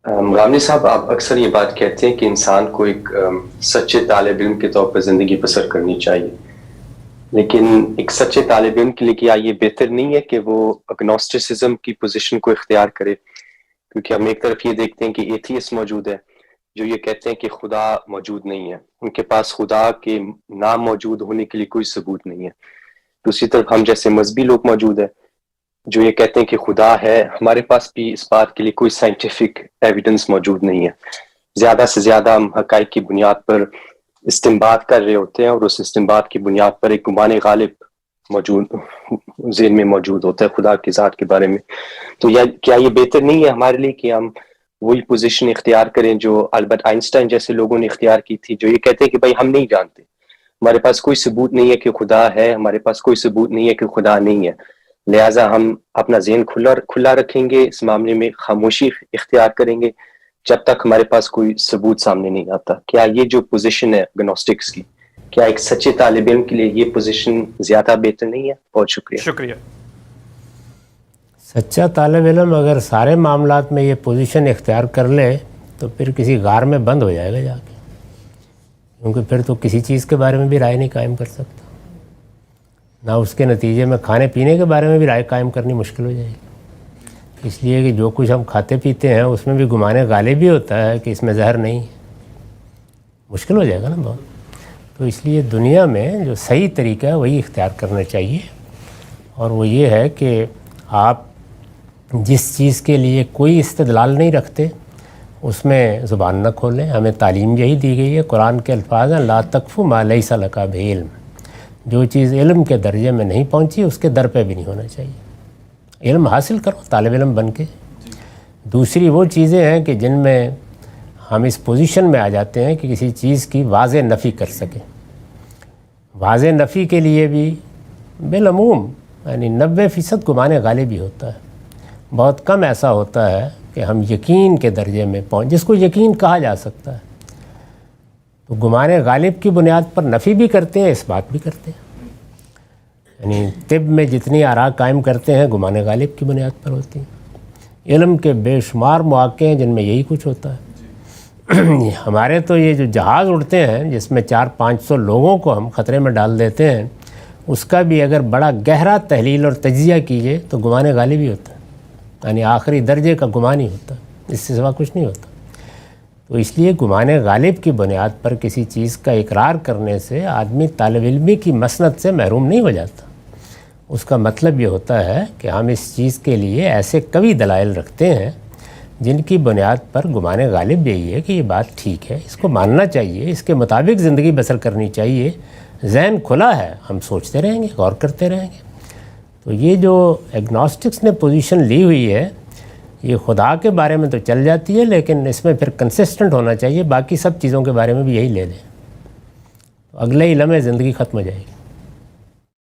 غامدی صاحب، آپ اکثر یہ بات کہتے ہیں کہ انسان کو ایک سچے طالب علم کے طور پر زندگی بسر کرنی چاہیے، لیکن ایک سچے طالب علم کے لیے کیا یہ بہتر نہیں ہے کہ وہ اگنوسٹسزم کی پوزیشن کو اختیار کرے؟ کیونکہ ہم ایک طرف یہ دیکھتے ہیں کہ ایتھیسٹ موجود ہے جو یہ کہتے ہیں کہ خدا موجود نہیں ہے، ان کے پاس خدا کے نہ موجود ہونے کے لیے کوئی ثبوت نہیں ہے۔ دوسری طرف ہم جیسے مذہبی لوگ موجود ہیں جو یہ کہتے ہیں کہ خدا ہے، ہمارے پاس بھی اس بات کے لیے کوئی سائنٹیفک ایویڈنس موجود نہیں ہے۔ زیادہ سے زیادہ ہم حقائق کی بنیاد پر استنباط کر رہے ہوتے ہیں، اور اس استنباط کی بنیاد پر ایک گمان غالب موجود ذہن میں موجود ہوتا ہے خدا کی ذات کے بارے میں۔ تو کیا یہ بہتر نہیں ہے ہمارے لیے کہ ہم وہی پوزیشن اختیار کریں جو البرٹ آئنسٹائن جیسے لوگوں نے اختیار کی تھی، جو یہ کہتے ہیں کہ بھائی ہم نہیں جانتے، ہمارے پاس کوئی ثبوت نہیں ہے کہ خدا ہے، ہمارے پاس کوئی ثبوت نہیں ہے کہ خدا نہیں ہے، لہٰذا ہم اپنا ذہن کھلا رکھیں گے، اس معاملے میں خاموشی اختیار کریں گے جب تک ہمارے پاس کوئی ثبوت سامنے نہیں آتا۔ کیا یہ جو پوزیشن ہے گنوسٹکس کی، کیا ایک سچے طالب علم کے لیے یہ پوزیشن زیادہ بہتر نہیں ہے؟ بہت شکریہ۔ سچا طالب علم اگر سارے معاملات میں یہ پوزیشن اختیار کر لے تو پھر کسی غار میں بند ہو جائے گا جا کے، کیونکہ پھر تو کسی چیز کے بارے میں بھی رائے نہیں قائم کر سکتا، نہ اس کے نتیجے میں کھانے پینے کے بارے میں بھی رائے قائم کرنی مشکل ہو جائے گی، اس لیے کہ جو کچھ ہم کھاتے پیتے ہیں اس میں بھی گمان غالب بھی ہوتا ہے کہ اس میں زہر نہیں ہے، مشکل ہو جائے گا نا بہت۔ تو اس لیے دنیا میں جو صحیح طریقہ ہے وہی اختیار کرنا چاہیے، اور وہ یہ ہے کہ آپ جس چیز کے لیے کوئی استدلال نہیں رکھتے اس میں زبان نہ کھولیں۔ ہمیں تعلیم یہی دی گئی ہے، قرآن کے الفاظ ہیں لا تقف ما لیس لک بہ علم، جو چیز علم کے درجے میں نہیں پہنچی اس کے در پہ بھی نہیں ہونا چاہیے، علم حاصل کرو طالب علم بن کے۔ دوسری وہ چیزیں ہیں کہ جن میں ہم اس پوزیشن میں آ جاتے ہیں کہ کسی چیز کی واضح نفی کر سکیں۔ واضح نفی کے لیے بھی بالعموم یعنی 90% گمان غالب ہی ہوتا ہے، بہت کم ایسا ہوتا ہے کہ ہم یقین کے درجے میں جس کو یقین کہا جا سکتا ہے۔ تو گمان غالب کی بنیاد پر نفی بھی کرتے ہیں، اس بات بھی کرتے ہیں، یعنی طب میں جتنی آراء قائم کرتے ہیں گمان غالب کی بنیاد پر ہوتی ہیں۔ علم کے بے شمار مواقع ہیں جن میں یہی کچھ ہوتا ہے۔ ہمارے تو یہ جو جہاز اڑتے ہیں جس میں 400-500 لوگوں کو ہم خطرے میں ڈال دیتے ہیں، اس کا بھی اگر بڑا گہرا تحلیل اور تجزیہ کیجئے تو گمان غالب ہی ہوتا ہے، یعنی آخری درجے کا گمان ہی ہوتا ہے، اس سے سوا کچھ نہیں ہوتا۔ تو اس لیے گمان غالب کی بنیاد پر کسی چیز کا اقرار کرنے سے آدمی طالب علمی کی مسند سے محروم نہیں ہو جاتا۔ اس کا مطلب یہ ہوتا ہے کہ ہم اس چیز کے لیے ایسے قوی دلائل رکھتے ہیں جن کی بنیاد پر گمان غالب یہی ہے کہ یہ بات ٹھیک ہے، اس کو ماننا چاہیے، اس کے مطابق زندگی بسر کرنی چاہیے، ذہن کھلا ہے، ہم سوچتے رہیں گے، غور کرتے رہیں گے۔ تو یہ جو ایگنوسٹکس نے پوزیشن لی ہوئی ہے یہ خدا کے بارے میں تو چل جاتی ہے، لیکن اس میں پھر کنسسٹنٹ ہونا چاہیے، باقی سب چیزوں کے بارے میں بھی یہی لے لیں، اگلے ہی لمحے زندگی ختم ہو جائے گی۔